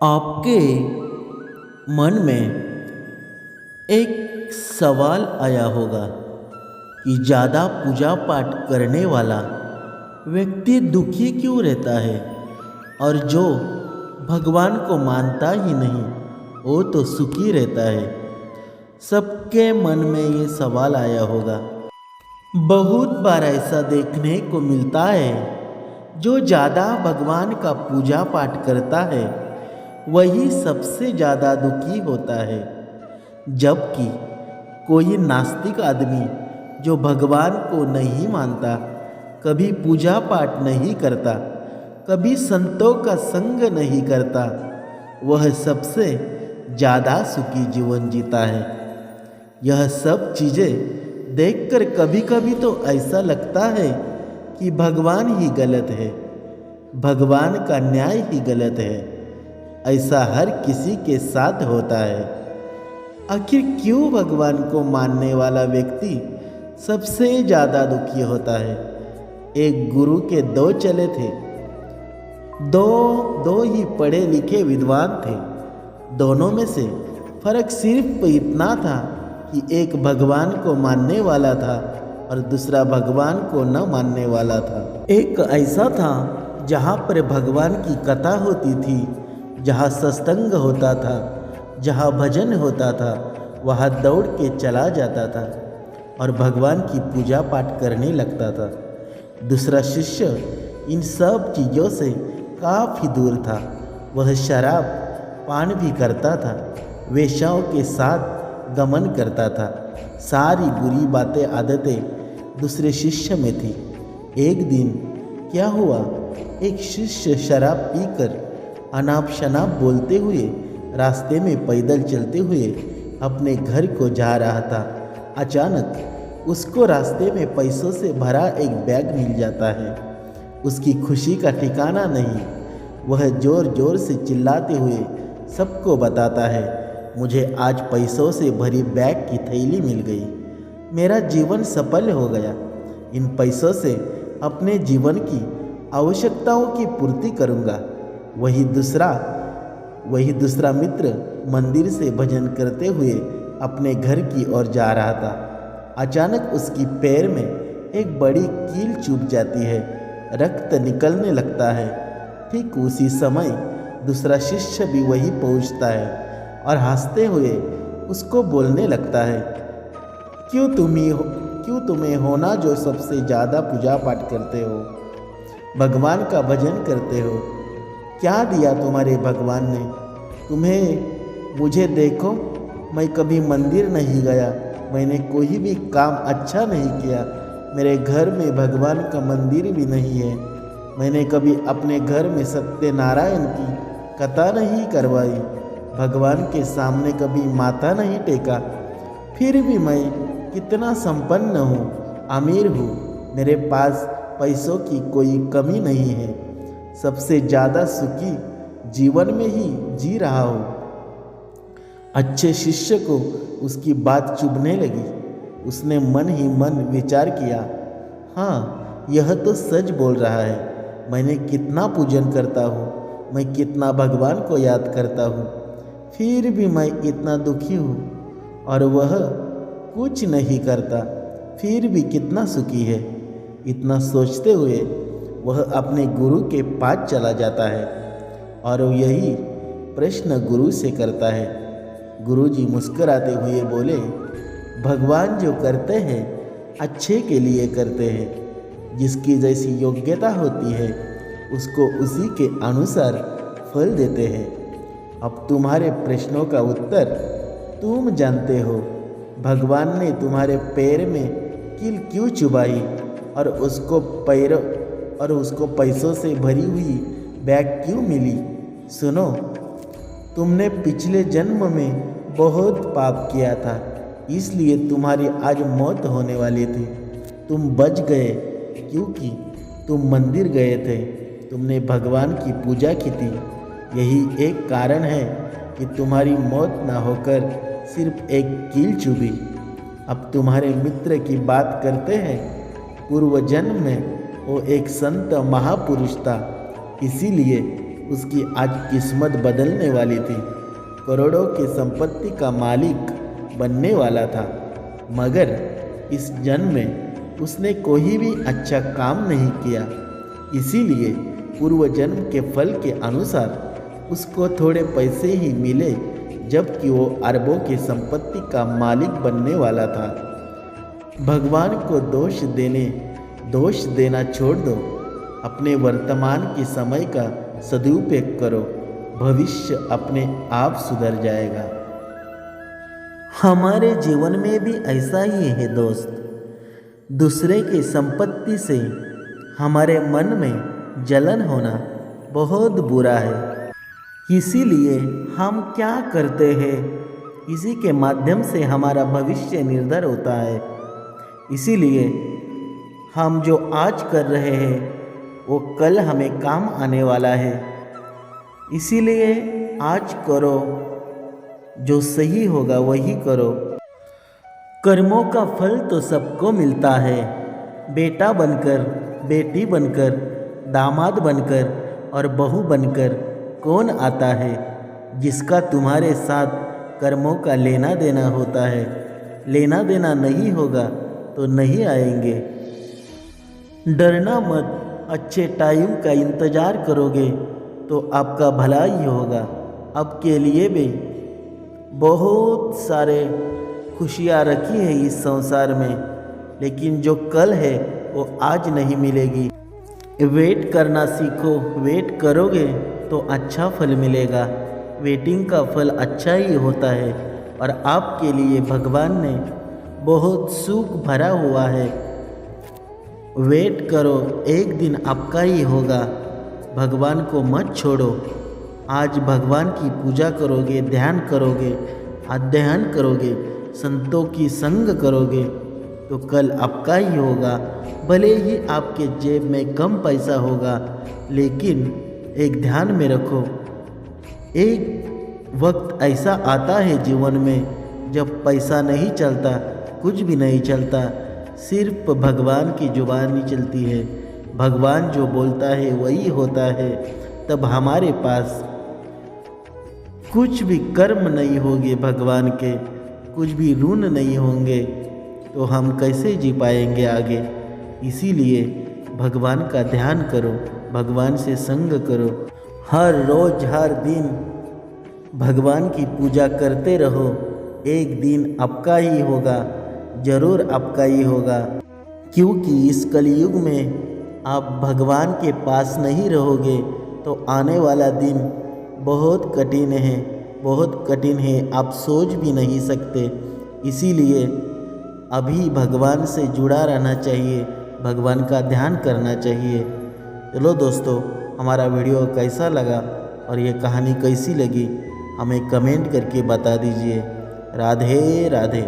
आपके मन में एक सवाल आया होगा कि ज़्यादा पूजा पाठ करने वाला व्यक्ति दुखी क्यों रहता है और जो भगवान को मानता ही नहीं वो तो सुखी रहता है। सबके मन में ये सवाल आया होगा। बहुत बार ऐसा देखने को मिलता है, जो ज़्यादा भगवान का पूजा पाठ करता है वही सबसे ज़्यादा दुखी होता है, जबकि कोई नास्तिक आदमी जो भगवान को नहीं मानता, कभी पूजा पाठ नहीं करता, कभी संतों का संग नहीं करता, वह सबसे ज़्यादा सुखी जीवन जीता है। यह सब चीज़ें देखकर कभी कभी तो ऐसा लगता है कि भगवान ही गलत है, भगवान का न्याय ही गलत है। ऐसा हर किसी के साथ होता है। आखिर क्यों भगवान को मानने वाला व्यक्ति सबसे ज़्यादा दुखी होता है? एक गुरु के दो चेले थे। दो ही पढ़े लिखे विद्वान थे। दोनों में से फर्क सिर्फ इतना था कि एक भगवान को मानने वाला था और दूसरा भगवान को न मानने वाला था। एक ऐसा था जहाँ पर भगवान की कथा होती थी, जहाँ सत्संग होता था, जहाँ भजन होता था, वहाँ दौड़ के चला जाता था और भगवान की पूजा पाठ करने लगता था। दूसरा शिष्य इन सब चीज़ों से काफ़ी दूर था। वह शराब पान भी करता था, वेश्याओं के साथ गमन करता था। सारी बुरी बातें आदतें दूसरे शिष्य में थी। एक दिन क्या हुआ, एक शिष्य शराब पीकर अनाप शनाप बोलते हुए रास्ते में पैदल चलते हुए अपने घर को जा रहा था। अचानक उसको रास्ते में पैसों से भरा एक बैग मिल जाता है। उसकी खुशी का ठिकाना नहीं। वह जोर जोर से चिल्लाते हुए सबको बताता है, मुझे आज पैसों से भरी बैग की थैली मिल गई, मेरा जीवन सफल हो गया। इन पैसों से अपने जीवन की आवश्यकताओं की पूर्ति करूँगा। वही दूसरा मित्र मंदिर से भजन करते हुए अपने घर की ओर जा रहा था। अचानक उसकी पैर में एक बड़ी कील चुभ जाती है, रक्त निकलने लगता है। ठीक उसी समय दूसरा शिष्य भी वहीं पहुंचता है और हंसते हुए उसको बोलने लगता है, क्यों तुम्हें होना जो सबसे ज़्यादा पूजा पाठ करते हो, भगवान का भजन करते हो, क्या दिया तुम्हारे भगवान ने तुम्हें? मुझे देखो, मैं कभी मंदिर नहीं गया, मैंने कोई भी काम अच्छा नहीं किया, मेरे घर में भगवान का मंदिर भी नहीं है, मैंने कभी अपने घर में सत्यनारायण की कथा नहीं करवाई, भगवान के सामने कभी माथा नहीं टेका, फिर भी मैं कितना संपन्न हूँ, अमीर हूँ, मेरे पास पैसों की कोई कमी नहीं है, सबसे ज़्यादा सुखी जीवन में ही जी रहा हूँ। अच्छे शिष्य को उसकी बात चुभने लगी। उसने मन ही मन विचार किया, हाँ, यह तो सच बोल रहा है। मैंने कितना पूजन करता हूँ, मैं कितना भगवान को याद करता हूँ, फिर भी मैं इतना दुखी हूँ और वह कुछ नहीं करता, फिर भी कितना सुखी है। इतना सोचते हुए वह अपने गुरु के पास चला जाता है और यही प्रश्न गुरु से करता है। गुरुजी मुस्कुराते हुए बोले, भगवान जो करते हैं अच्छे के लिए करते हैं, जिसकी जैसी योग्यता होती है उसको उसी के अनुसार फल देते हैं। अब तुम्हारे प्रश्नों का उत्तर तुम जानते हो। भगवान ने तुम्हारे पैर में कील क्यों चुभाई और उसको पैसों से भरी हुई बैग क्यों मिली? सुनो, तुमने पिछले जन्म में बहुत पाप किया था, इसलिए तुम्हारी आज मौत होने वाली थी। तुम बच गए क्योंकि तुम मंदिर गए थे, तुमने भगवान की पूजा की थी। यही एक कारण है कि तुम्हारी मौत ना होकर सिर्फ एक कील चुभी। अब तुम्हारे मित्र की बात करते हैं। पूर्व जन्म में वो एक संत महापुरुष था, इसीलिए उसकी आज किस्मत बदलने वाली थी। करोड़ों की संपत्ति का मालिक बनने वाला था, मगर इस जन्म में उसने कोई भी अच्छा काम नहीं किया। इसीलिए पूर्व जन्म के फल के अनुसार उसको थोड़े पैसे ही मिले, जबकि वो अरबों की संपत्ति का मालिक बनने वाला था। भगवान को दोष देना छोड़ दो। अपने वर्तमान के समय का सदुपयोग करो, भविष्य अपने आप सुधर जाएगा। हमारे जीवन में भी ऐसा ही है दोस्त। दूसरे की संपत्ति से हमारे मन में जलन होना बहुत बुरा है। इसीलिए हम क्या करते हैं, इसी के माध्यम से हमारा भविष्य निर्धारित होता है। इसीलिए हम जो आज कर रहे हैं वो कल हमें काम आने वाला है। इसीलिए आज करो, जो सही होगा वही करो। कर्मों का फल तो सबको मिलता है। बेटा बनकर, बेटी बनकर, दामाद बनकर और बहू बनकर कौन आता है जिसका तुम्हारे साथ कर्मों का लेना देना होता है। लेना देना नहीं होगा तो नहीं आएंगे। डरना मत, अच्छे टाइम का इंतज़ार करोगे तो आपका भला ही होगा। आपके लिए भी बहुत सारे खुशियाँ रखी है इस संसार में, लेकिन जो कल है वो आज नहीं मिलेगी। वेट करना सीखो। वेट करोगे तो अच्छा फल मिलेगा। वेटिंग का फल अच्छा ही होता है और आपके लिए भगवान ने बहुत सुख भरा हुआ है। वेट करो, एक दिन आपका ही होगा। भगवान को मत छोड़ो। आज भगवान की पूजा करोगे, ध्यान करोगे, अध्ययन करोगे, संतों की संग करोगे तो कल आपका ही होगा। भले ही आपके जेब में कम पैसा होगा, लेकिन एक ध्यान में रखो, एक वक्त ऐसा आता है जीवन में जब पैसा नहीं चलता, कुछ भी नहीं चलता, सिर्फ भगवान की जुबानी चलती है। भगवान जो बोलता है वही होता है। तब हमारे पास कुछ भी कर्म नहीं होंगे, भगवान के कुछ भी ऋण नहीं होंगे, तो हम कैसे जी पाएंगे आगे। इसीलिए भगवान का ध्यान करो, भगवान से संग करो। हर रोज़ हर दिन भगवान की पूजा करते रहो। एक दिन आपका ही होगा, ज़रूर आपका ही होगा। क्योंकि इस कलयुग में आप भगवान के पास नहीं रहोगे तो आने वाला दिन बहुत कठिन है, बहुत कठिन है, आप सोच भी नहीं सकते। इसीलिए अभी भगवान से जुड़ा रहना चाहिए, भगवान का ध्यान करना चाहिए। चलो दोस्तों, हमारा वीडियो कैसा लगा और ये कहानी कैसी लगी हमें कमेंट करके बता दीजिए। राधे राधे।